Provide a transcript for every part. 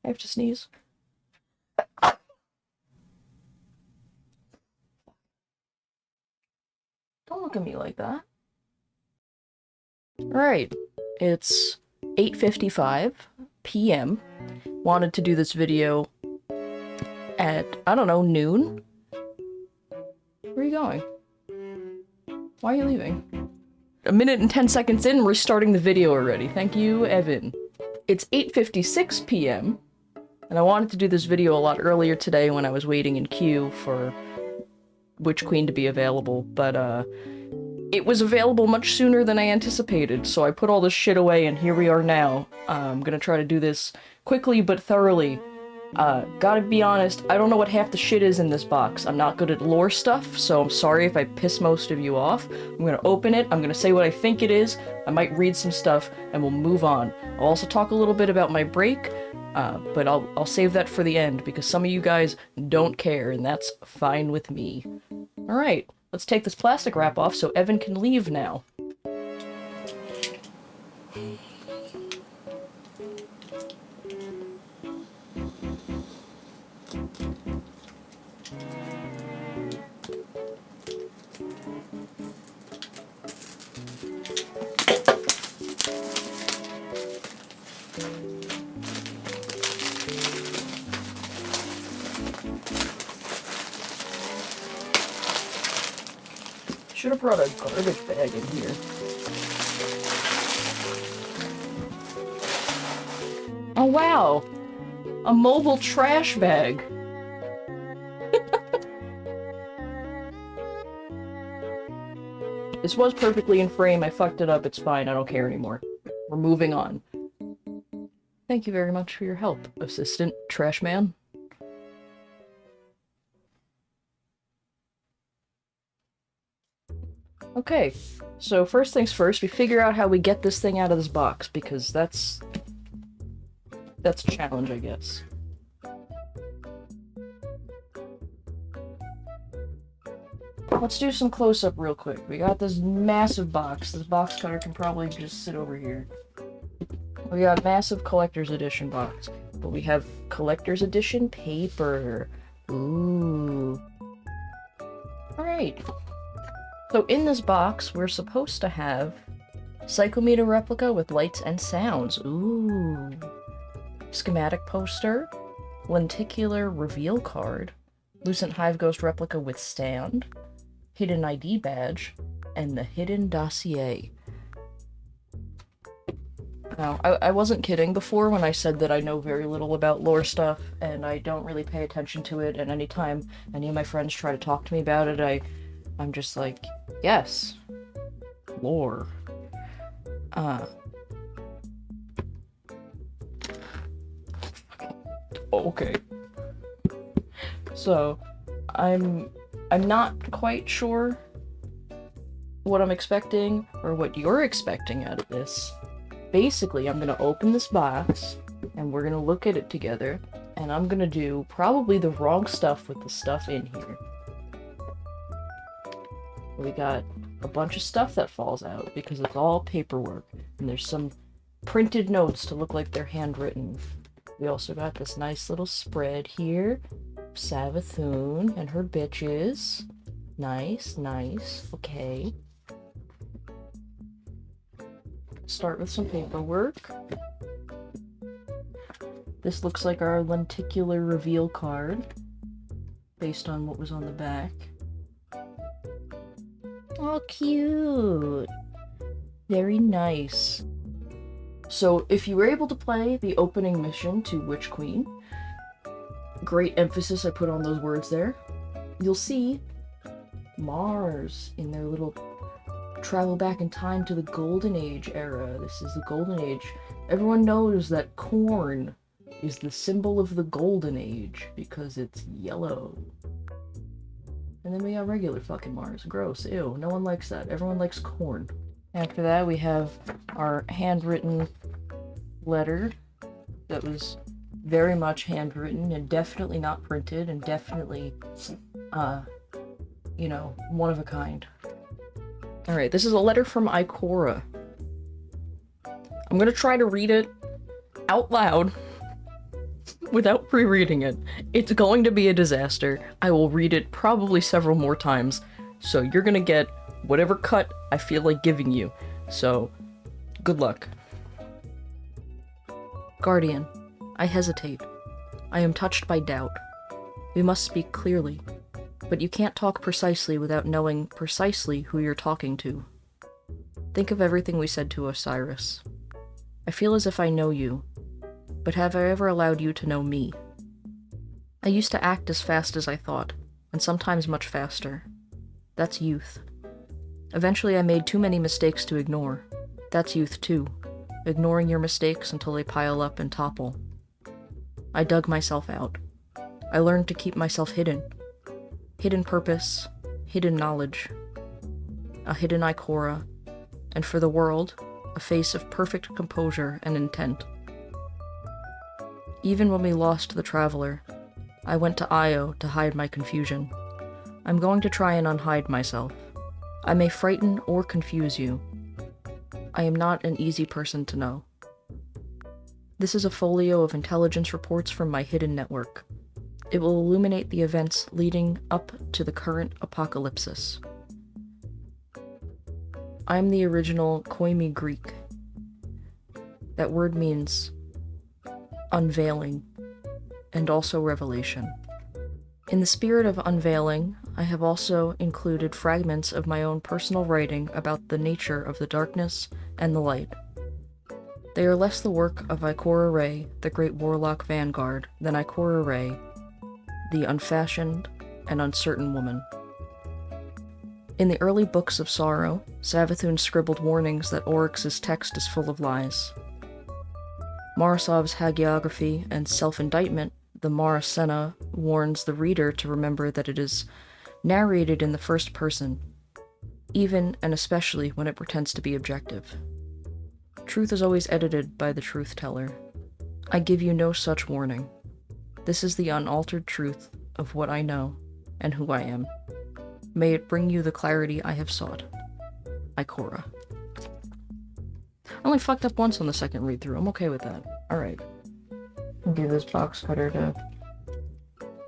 I have to sneeze. Don't look at me like that. Alright, it's 8:55 p.m. Wanted to do this video at, I don't know, noon? Where are you going? Why are you leaving? A minute and 10 seconds in, we're starting the video already. Thank you, Evan. It's 8:56 p.m. and I wanted to do this video a lot earlier today when I was waiting in queue for Witch Queen to be available, but it was available much sooner than I anticipated, so I put all this shit away and here we are now. I'm gonna try to do this quickly but thoroughly. Gotta be honest, I don't know what half the shit is in this box. I'm not good at lore stuff, so I'm sorry if I piss most of you off. I'm gonna open it, I'm gonna say what I think it is, I might read some stuff, and we'll move on. I'll also talk a little bit about my break, but I'll save that for the end, because some of you guys don't care, and that's fine with me. Alright, let's take this plastic wrap off so Evan can leave now. Should have brought a garbage bag in here. Oh wow! A mobile trash bag! This was perfectly in frame, I fucked it up, it's fine, I don't care anymore. We're moving on. Thank you very much for your help, Assistant Trash Man. Okay, so first things first, we figure out how we get this thing out of this box, because that's a challenge, I guess. Let's do some close-up real quick. We got this massive box. This box cutter can probably just sit over here. We got massive collector's edition box, but we have collector's edition paper. Ooh. Alright. So in this box, we're supposed to have Psychometer replica with lights and sounds. Ooh. Schematic poster, lenticular reveal card, Lucent Hive Ghost replica with stand, hidden ID badge, and the hidden dossier. Now, I wasn't kidding before when I said that I know very little about lore stuff, and I don't really pay attention to it, and anytime any of my friends try to talk to me about it, I'm just like, yes, lore. Okay. So, I'm not quite sure what I'm expecting, or what you're expecting out of this. Basically, I'm gonna open this box, and we're gonna look at it together, and I'm gonna do probably the wrong stuff with the stuff in here. We got a bunch of stuff that falls out because it's all paperwork, and there's some printed notes to look like they're handwritten. We also got this nice little spread here. Savathun and her bitches. Nice, nice. Okay. Start with some paperwork. This looks like our lenticular reveal card, based on what was on the back. Oh, cute! Very nice. So, if you were able to play the opening mission to Witch Queen, great emphasis I put on those words there, you'll see Mars in their little travel back in time to the Golden Age era. This is the Golden Age. Everyone knows that corn is the symbol of the Golden Age because it's yellow. And then we got regular fucking Mars. Gross. Ew. No one likes that. Everyone likes corn. After that, we have our handwritten letter that was very much handwritten and definitely not printed and definitely, you know, one of a kind. Alright, this is a letter from Ikora. I'm gonna try to read it out loud without pre-reading it. It's going to be a disaster. I will read it probably several more times, so you're gonna get whatever cut I feel like giving you. So, good luck. Guardian, I hesitate. I am touched by doubt. We must speak clearly, but you can't talk precisely without knowing precisely who you're talking to. Think of everything we said to Osiris. I feel as if I know you, but have I ever allowed you to know me? I used to act as fast as I thought, and sometimes much faster. That's youth. Eventually I made too many mistakes to ignore. That's youth too, ignoring your mistakes until they pile up and topple. I dug myself out. I learned to keep myself hidden. Hidden purpose, hidden knowledge. A hidden Ikora, and for the world, a face of perfect composure and intent. Even when we lost the Traveler, I went to Io to hide my confusion. I'm going to try and unhide myself. I may frighten or confuse you. I am not an easy person to know. This is a folio of intelligence reports from my hidden network. It will illuminate the events leading up to the current apocalypsis. I'm the original Koimi Greek. That word means unveiling, and also revelation. In the spirit of unveiling, I have also included fragments of my own personal writing about the nature of the darkness and the light. They are less the work of Ikora Rey, the great warlock vanguard, than Ikora Rey, the unfashioned and uncertain woman. In the early books of sorrow, Savathun scribbled warnings that Oryx's text is full of lies. Morosov's hagiography and self-indictment, the Marasena, warns the reader to remember that it is narrated in the first person, even and especially when it pretends to be objective. Truth is always edited by the truth teller. I give you no such warning. This is the unaltered truth of what I know and who I am. May it bring you the clarity I have sought. Ikora. I only fucked up once on the second read-through. I'm okay with that. Alright. Give this box cutter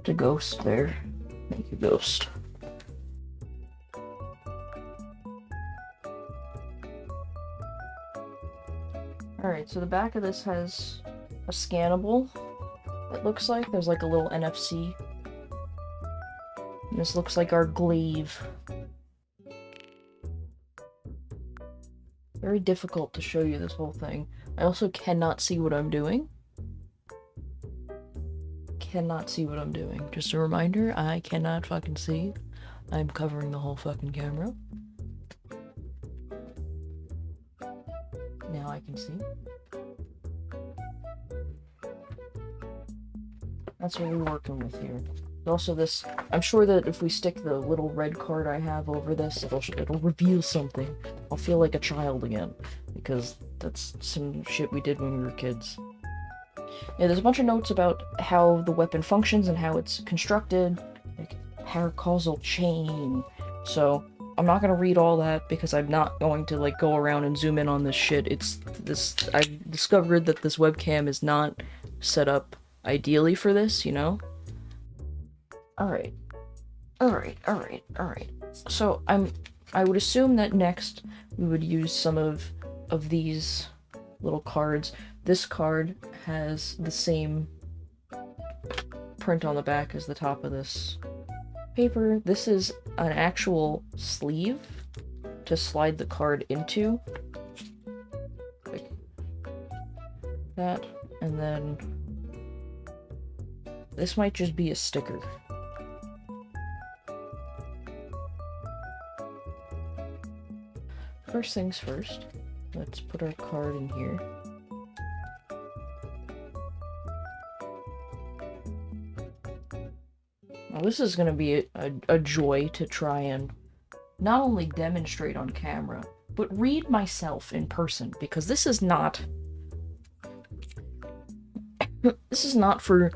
to Ghost there. Make a Ghost. Alright, so the back of this has a scannable, it looks like. There's like a little NFC. And this looks like our glaive. Very difficult to show you this whole thing. I also cannot see what I'm doing. Cannot see what I'm doing. Just a reminder, I cannot fucking see. I'm covering the whole fucking camera. Now I can see. That's what we're working with here. Also this, I'm sure that if we stick the little red card I have over this, it'll reveal something. I'll feel like a child again, because that's some shit we did when we were kids. Yeah, there's a bunch of notes about how the weapon functions and how it's constructed, like paracausal chain. So I'm not gonna read all that because I'm not going to like go around and zoom in on this shit. I discovered that this webcam is not set up ideally for this, you know? Alright. So I would assume that next we would use some of these little cards. This card has the same print on the back as the top of this paper. This is an actual sleeve to slide the card into. Like that. And then this might just be a sticker. First things first, let's put our card in here. Now this is going to be a joy to try and not only demonstrate on camera, but read myself in person, because this is not this is not for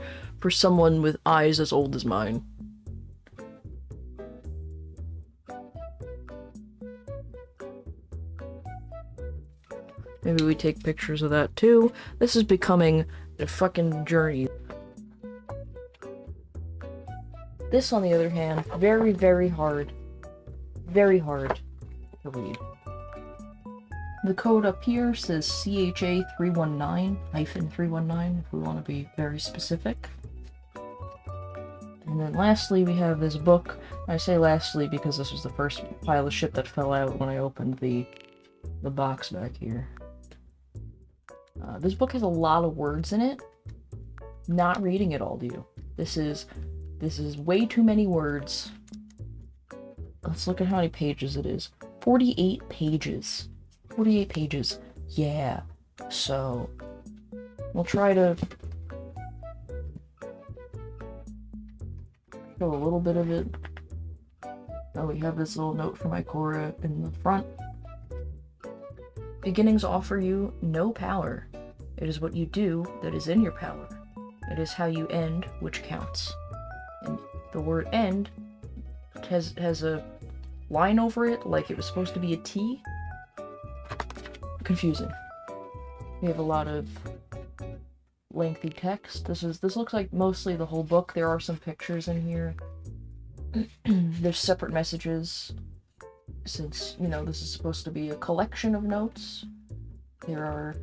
someone with eyes as old as mine. Maybe we take pictures of that too. This is becoming a fucking journey. This, on the other hand, very, very hard. Very hard to read. The code up here says CHA319-319, if we want to be very specific. And then lastly, we have this book. I say lastly because this was the first pile of shit that fell out when I opened the box back here. This book has a lot of words in it. Not reading it all to you. This is way too many words. Let's look at how many pages it is. 48 pages. 48 pages. Yeah. So, we'll try to show a little bit of it. Oh, we have this little note from Ikora in the front. Beginnings offer you no power. It is what you do that is in your power. It is how you end which counts. And the word end has a line over it like it was supposed to be a T. Confusing. We have a lot of lengthy text. This looks like mostly the whole book. There are some pictures in here. There's separate messages, since, you know, this is supposed to be a collection of notes. There are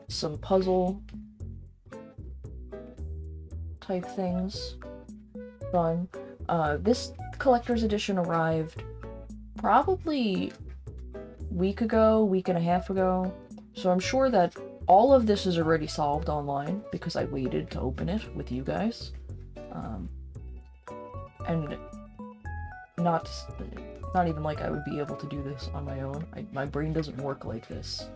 some puzzle type things. Fun. This collector's edition arrived probably week and a half ago, so I'm sure that all of this is already solved online because I waited to open it with you guys. And not even like I would be able to do this on my own. My brain doesn't work like this.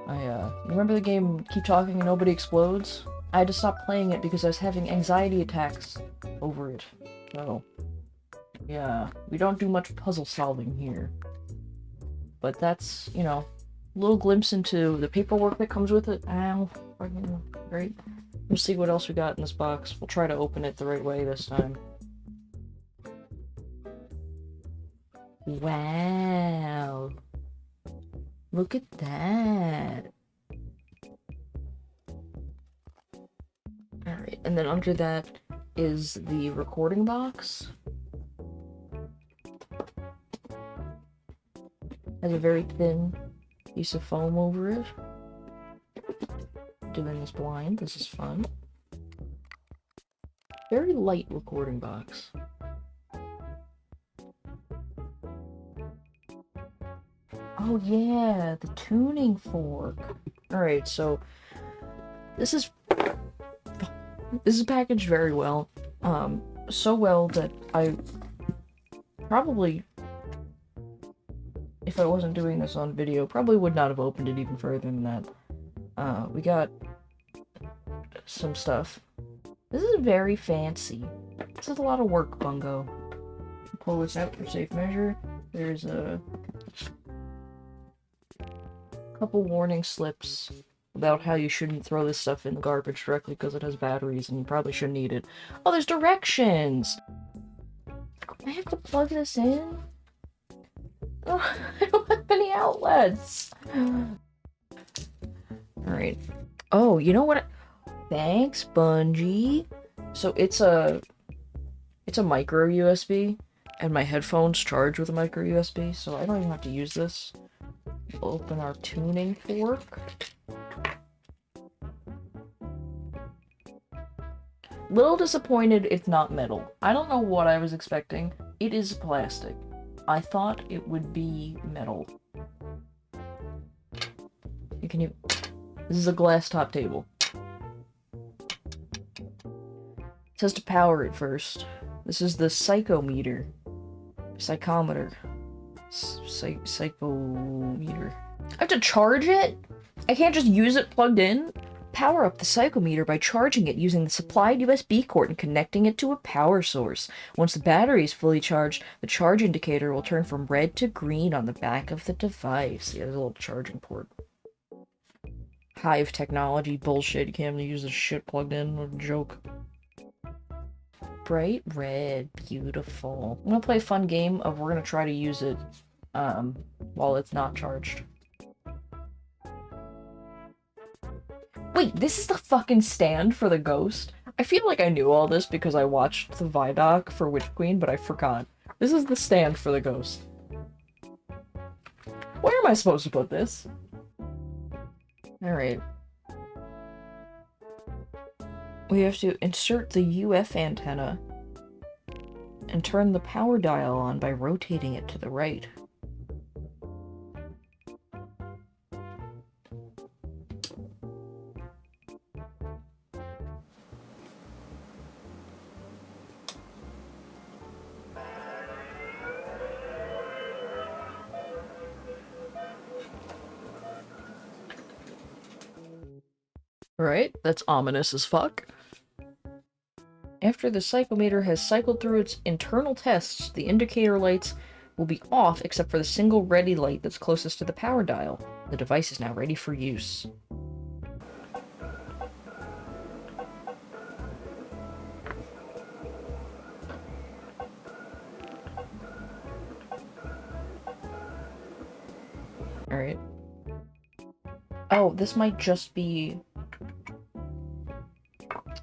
Remember the game Keep Talking and Nobody Explodes? I had to stop playing it because I was having anxiety attacks over it. So, yeah, we don't do much puzzle solving here. But that's, you know, a little glimpse into the paperwork that comes with it. Ow. Fucking great. We'll see what else we got in this box. We'll try to open it the right way this time. Wow. Look at that. Alright, and then under that is the recording box. Has a very thin piece of foam over it. Doing this blind, this is fun. Very light recording box. Oh yeah, the tuning fork. Alright, so this is packaged very well. So well that I probably, if I wasn't doing this on video, probably would not have opened it even further than that. We got some stuff. This is very fancy. This is a lot of work, Bungo. Pull this out for safe measure. There's a couple warning slips about how you shouldn't throw this stuff in the garbage directly because it has batteries and you probably shouldn't eat it. Oh, there's directions! I have to plug this in? Oh, I don't have any outlets! Alright. Oh, you know what? Thanks, Bungie. So it's a micro USB, and my headphones charge with a micro USB, so I don't even have to use this. Open our tuning fork. Little disappointed it's not metal. I don't know what I was expecting. It is plastic. I thought it would be metal. This is a glass top table. It says to power it first. This is the psychometer. Psychometer. Psychometer. I have to charge it? I can't just use it plugged in? Power up the psychometer by charging it using the supplied USB cord and connecting it to a power source. Once the battery is fully charged, the charge indicator will turn from red to green on the back of the device. Yeah, there's a little charging port. Hive technology bullshit. You can't use this shit plugged in. What a joke. Bright red. Beautiful. I'm gonna play a fun game of we're gonna try to use it while it's not charged. Wait, this is the fucking stand for the ghost? I feel like I knew all this because I watched the Vidoc for Witch Queen, but I forgot. This is the stand for the ghost. Where am I supposed to put this? Alright. We have to insert the UF antenna and turn the power dial on by rotating it to the right. Right? That's ominous as fuck. After the psychometer has cycled through its internal tests, the indicator lights will be off except for the single ready light that's closest to the power dial. The device is now ready for use. Alright. Oh, this might just be...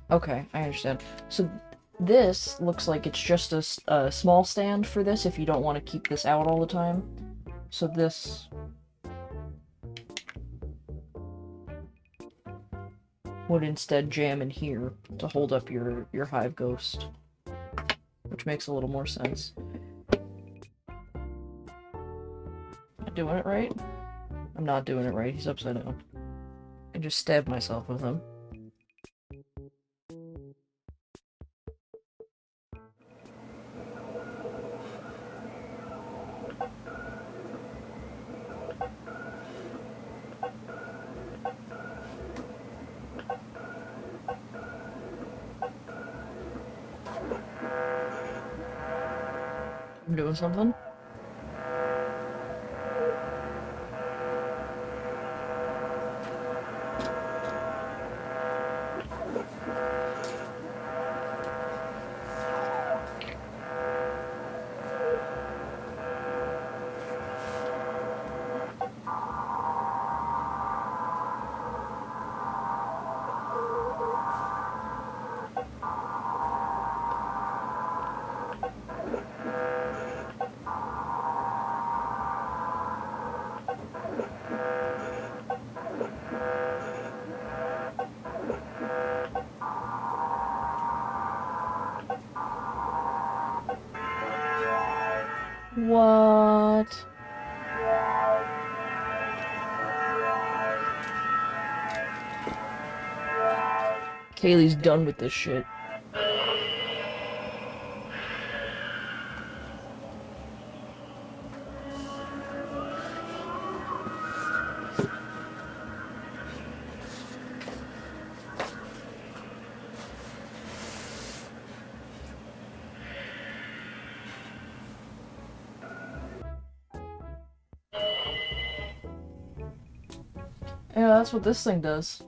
Okay, I understand. So this looks like it's just a small stand for this if you don't want to keep this out all the time. So this would instead jam in here to hold up your Hive Ghost, which makes a little more sense. Am I doing it right? I'm not doing it right. He's upside down. I just stabbed myself with him. I'm doing something. What? Kaylee's done with this shit. Yeah, that's what this thing does.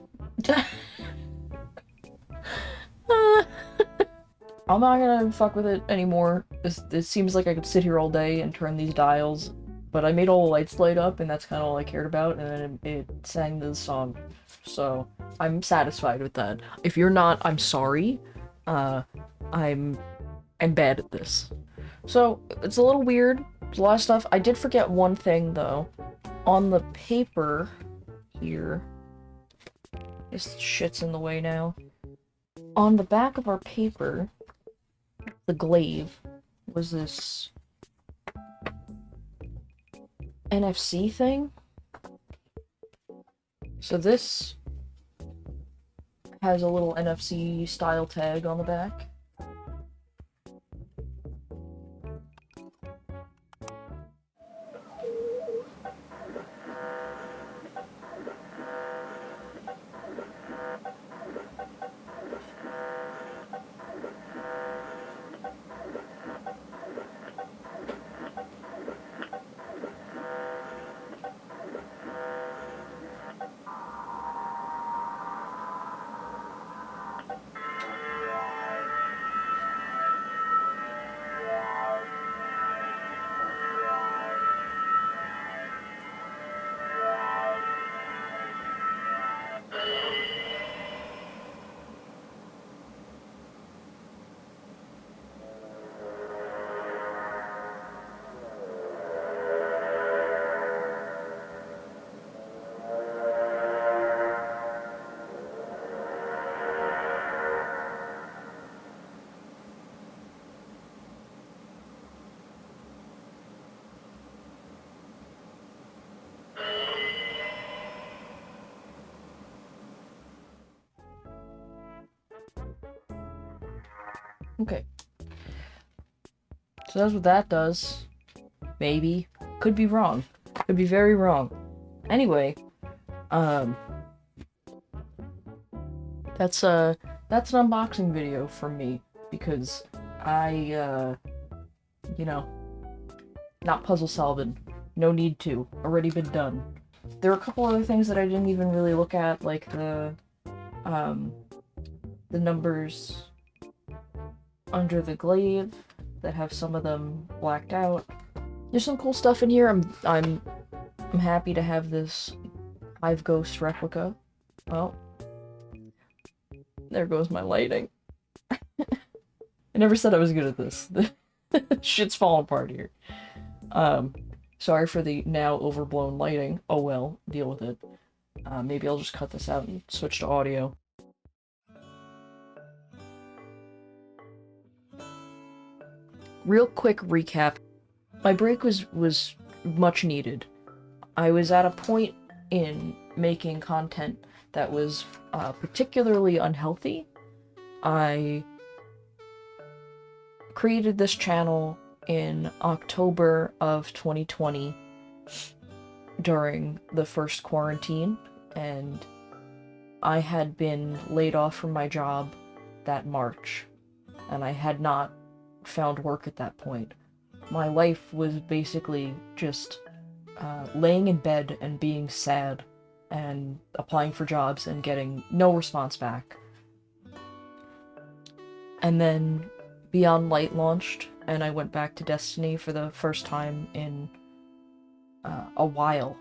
I'm not gonna fuck with it anymore. It seems like I could sit here all day and turn these dials, but I made all the lights light up, and that's kind of all I cared about, and then it sang this song. So, I'm satisfied with that. If you're not, I'm sorry. I'm bad at this. So, it's a little weird. There's a lot of stuff. I did forget one thing, though. On the paper here... This shit's in the way now. On the back of our paper, the glaive, was this NFC thing. So this has a little NFC style tag on the back. Okay. So that's what that does. Maybe. Could be wrong. Could be very wrong. Anyway, that's an unboxing video from me, because I, you know, not puzzle solving. No need to. Already been done. There are a couple other things that I didn't even really look at, like the numbers under the glaive that have some of them blacked out. There's some cool stuff in here. I'm happy to have this Hive Ghost replica. Well, there goes my lighting. I never said I was good at this. Shit's falling apart here. Sorry for the now overblown lighting. Oh well, deal with it. Maybe I'll just cut this out and switch to audio. Real quick recap. My break was much needed. I was at a point in making content that was particularly unhealthy. I created this channel in October of 2020 during the first quarantine, and I had been laid off from my job that March, and I had not found work at that point. My life was basically just laying in bed and being sad and applying for jobs and getting no response back. And then Beyond Light launched, and I went back to Destiny for the first time in a while.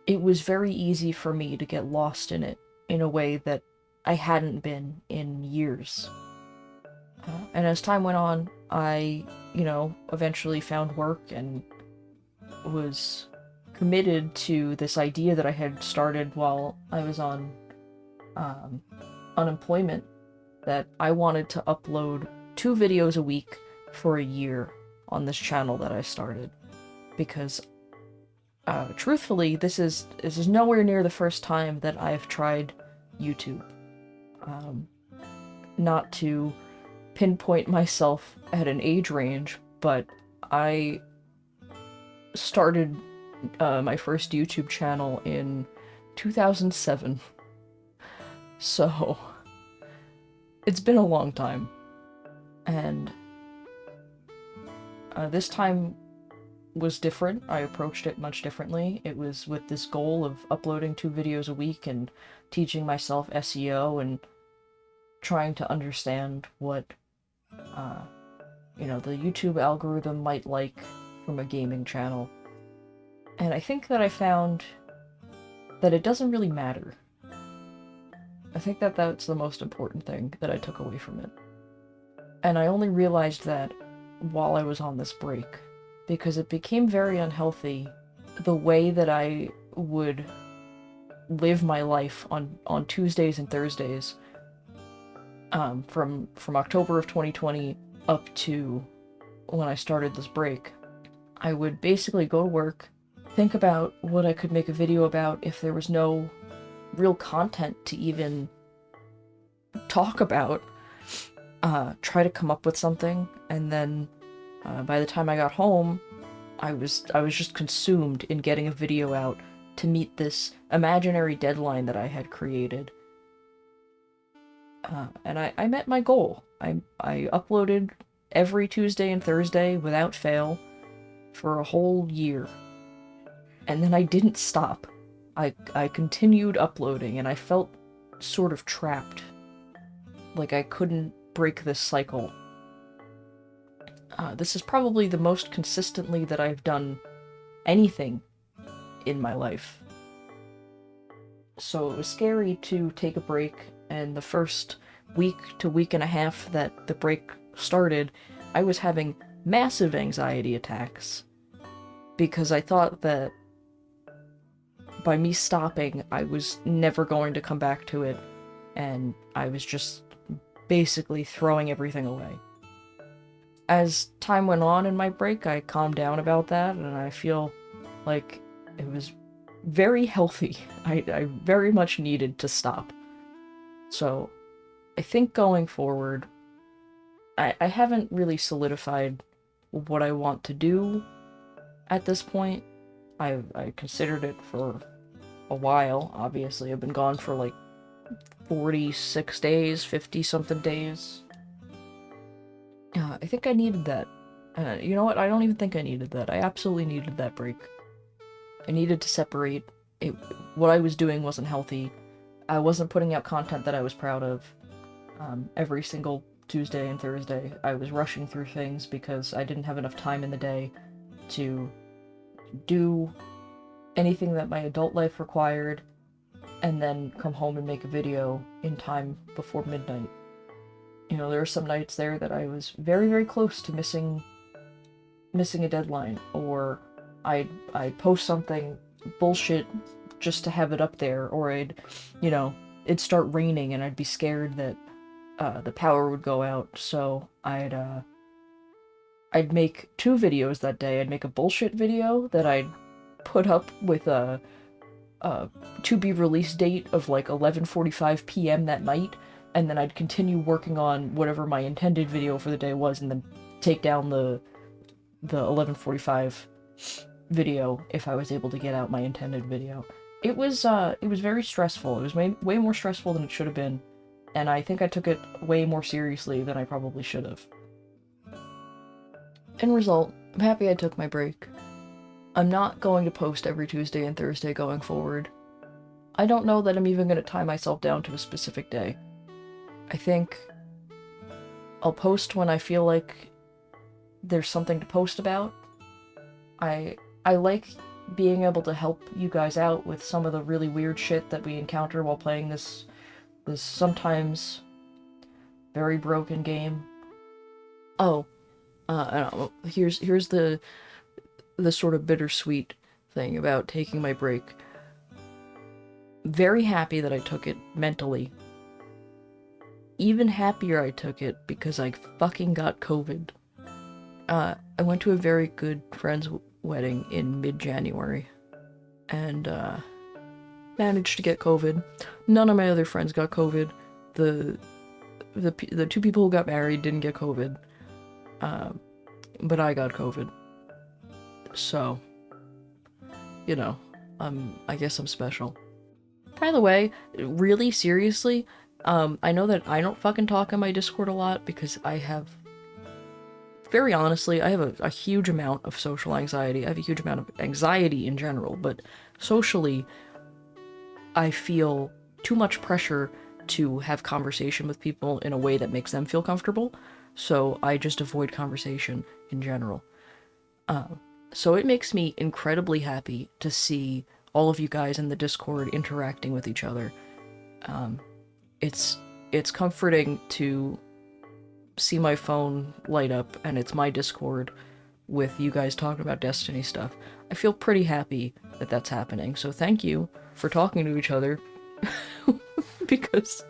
It was very easy for me to get lost in it in a way that I hadn't been in years. And as time went on, I, eventually found work and was committed to this idea that I had started while I was on unemployment, that I wanted to upload 2 videos a week for a year on this channel that I started. Because, truthfully, this is nowhere near the first time that I've tried YouTube. Not to pinpoint myself at an age range, but I started my first YouTube channel in 2007. So, it's been a long time. And this time was different. I approached it much differently. It was with this goal of uploading 2 videos a week and teaching myself SEO and trying to understand what the YouTube algorithm might like from a gaming channel. And I think that I found that it doesn't really matter. I think that that's the most important thing that I took away from it. And I only realized that while I was on this break, because it became very unhealthy the way that I would live my life on Tuesdays and Thursdays, from October of 2020 up to when I started this break. I would basically go to work, think about what I could make a video about if there was no real content to even talk about, try to come up with something, and then by the time I got home, I was just consumed in getting a video out to meet this imaginary deadline that I had created. And I met my goal. I uploaded every Tuesday and Thursday without fail for a whole year. And then I didn't stop. I continued uploading, and I felt sort of trapped. Like I couldn't break this cycle. This is probably the most consistently that I've done anything in my life. So it was scary to take a break, and the first week to week and a half that the break started, I was having massive anxiety attacks. Because I thought that by me stopping, I was never going to come back to it, and I was just basically throwing everything away. As time went on in my break, I calmed down about that, and I feel like it was very healthy. I very much needed to stop. So, I think going forward, I haven't really solidified what I want to do at this point. I considered it for a while, obviously. I've been gone for like 46 days, 50 something days. I think I needed that. You know what? I don't even think I needed that. I absolutely needed that break. I needed to separate. What I was doing wasn't healthy. I wasn't putting out content that I was proud of. Every single Tuesday and Thursday, I was rushing through things because I didn't have enough time in the day to do anything that my adult life required, and then come home and make a video in time before midnight. You know, there were some nights there that I was very, very close to missing a deadline, or I'd post something bullshit just to have it up there, or it'd start raining and I'd be scared that the power would go out, so I'd make two videos that day. I'd make a bullshit video that I'd put up with a to be release date of like 11:45 p.m. that night, and then I'd continue working on whatever my intended video for the day was, and then take down the 11:45 video if I was able to get out my intended video. It was very stressful. It was way more stressful than it should have been, and I think I took it way more seriously than I probably should have. End result, I'm happy I took my break. I'm not going to post every Tuesday and Thursday going forward. I don't know that I'm even going to tie myself down to a specific day. I think I'll post when I feel like there's something to post about. I like being able to help you guys out with some of the really weird shit that we encounter while playing this sometimes very broken game. Oh, here's the sort of bittersweet thing about taking my break. Very happy that I took it mentally. Even happier I took it because I fucking got COVID. I went to a very good friend's wedding in mid-January, and managed to get COVID. None of my other friends got COVID. The two people who got married didn't get COVID, but I got COVID. So, you know, I guess I'm special. By the way, really seriously, I know that I don't fucking talk on my Discord a lot because I have, very honestly, I have a huge amount of social anxiety. I have a huge amount of anxiety in general, but socially, I feel too much pressure to have conversation with people in a way that makes them feel comfortable, so I just avoid conversation in general. So it makes me incredibly happy to see all of you guys in the Discord interacting with each other. It's comforting to see my phone light up and it's my Discord with you guys talking about Destiny stuff. I feel pretty happy that that's happening, so thank you for talking to each other, because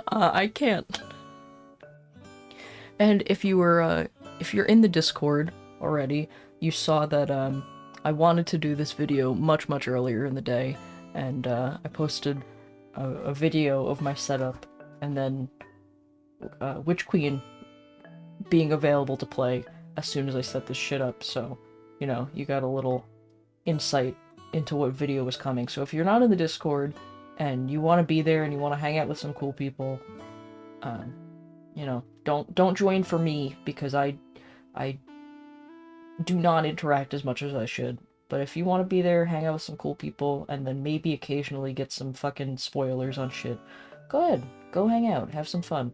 I can't. And if you're in the Discord already, you saw that I wanted to do this video much earlier in the day, and I posted a video of my setup, and then Witch Queen being available to play as soon as I set this shit up, so, you know, you got a little insight into what video was coming. So if you're not in the Discord, and you want to be there, and you want to hang out with some cool people, you know, don't join for me, because I do not interact as much as I should. But if you want to be there, hang out with some cool people, and then maybe occasionally get some fucking spoilers on shit, go ahead. Go hang out. Have some fun.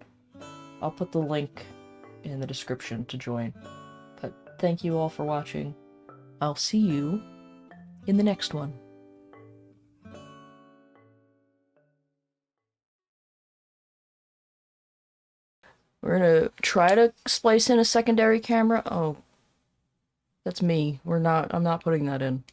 I'll put the link in the description to join. But thank you all for watching. I'll see you in the next one. We're gonna try to splice in a secondary camera. Oh, that's me. I'm not putting that in.